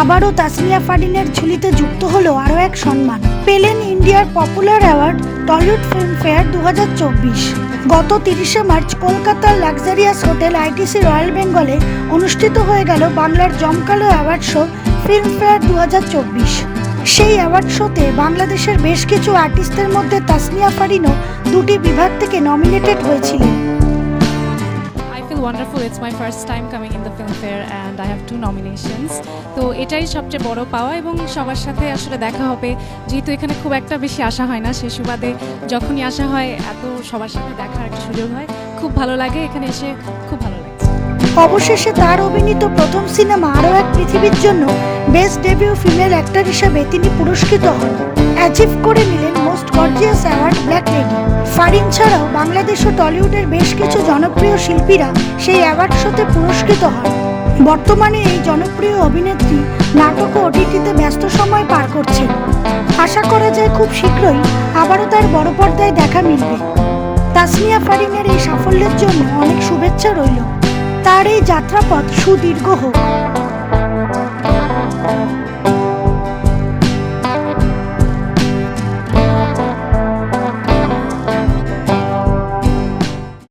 আবারও তাসনিয়া ফারিনের ঝুলিতে যুক্ত হলো আরও এক সম্মান, পেলেন ইন্ডিয়ার পপুলার অ্যাওয়ার্ড টলিউড ফিল্মফেয়ার 2024। গত 30শে মার্চ কলকাতার লাক্সারিয়াস হোটেল আইটিসি রয়্যাল বেঙ্গলে অনুষ্ঠিত হয়ে গেল বাংলার জমকালো অ্যাওয়ার্ড শো ফিল্মফেয়ার 2024। সেই অ্যাওয়ার্ড শোতে বাংলাদেশের বেশ কিছু আর্টিস্টদের মধ্যে তাসনিয়া ফারিনও দুটি বিভাগ থেকে নমিনেটেড হয়েছিলেন। Wonderful. It's my first time coming in the Filmfare and I have 2 nominations. তো এটাই সবচেয়ে বড় পাওয়া এবং সবার সাথে আসলে দেখা হবে, যেহেতু এখানে খুব একটা বেশি আসা হয় না, সেই সুবাদে যখনই আসা হয় এত সবার সাথে দেখার একটা সুযোগ হয়, খুব ভালো লাগে, এখানে এসে খুব ভালো লাগে। অবশেষে তার অভিনীত প্রথম সিনেমা আরও এক পৃথিবীর জন্য বেস্ট ডেবিউ ফিমেল অ্যাক্টর হিসেবে তিনি পুরস্কৃত হন, অ্যাচিভ করে নিলেন most gorgeous award black lady. Farin ছাড়াও বাংলাদেশ ও টলিউডের বেশ কিছু জনপ্রিয় শিল্পীরা সেই অ্যাওয়ার্ড শোতে পুরস্কৃত হন। বর্তমানে এই জনপ্রিয় অভিনেত্রী নাটক ও ওটিটিতে ব্যস্ত সময় পার করছেন। আশা করা যায় খুব শীঘ্রই আবারও তার বড় পর্দায় দেখা মিলবে। তাসনিয়া ফারিনের এই সাফল্যের জন্য অনেক শুভেচ্ছা রইল। তার এই যাত্রাপথ সুদীর্ঘ হোক।